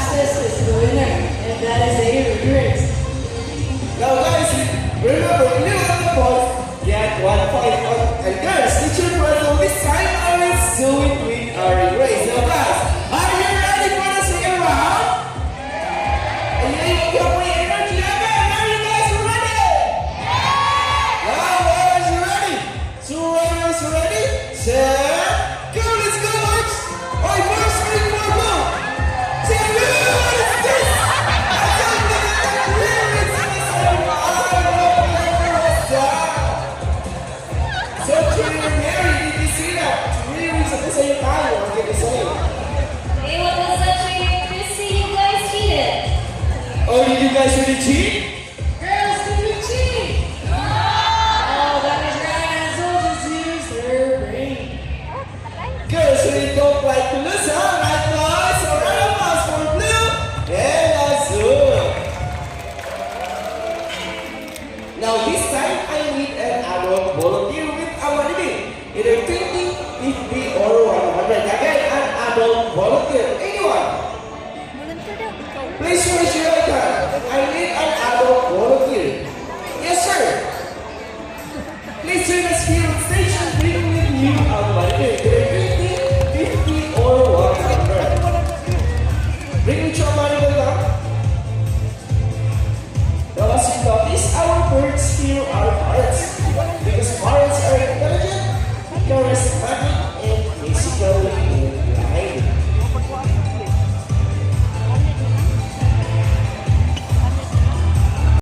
fastest is the winner, and that is Avery Riggs. Now guys, remember, new on the board, get 1 point. And girls, teacher Brazil, this time I will do it with our race. Now guys, are you ready for the second round? And you need to put your energy level. Are you guys ready? Now guys, you ready? So runners ready? Set, go, let's go, boys. Alright, first, 3, 4, go. Say, what is this? I don't know where is this? So, Junior and Mary, did you see that? Three rings at the same time, or did you say? Hey, what was that train? Chrissy, you guys cheated. Oh, did you guys really cheat? Girls, did you cheat? Oh, that is right, and so just use their brain. Girls really don't like to lose, huh? Right, boys? So, round of applause for Blue and Azul. Now, this time, I need an adult volunteer with our limit. Either 20, 50, or 100. Again, an adult volunteer. Anyone? Please raise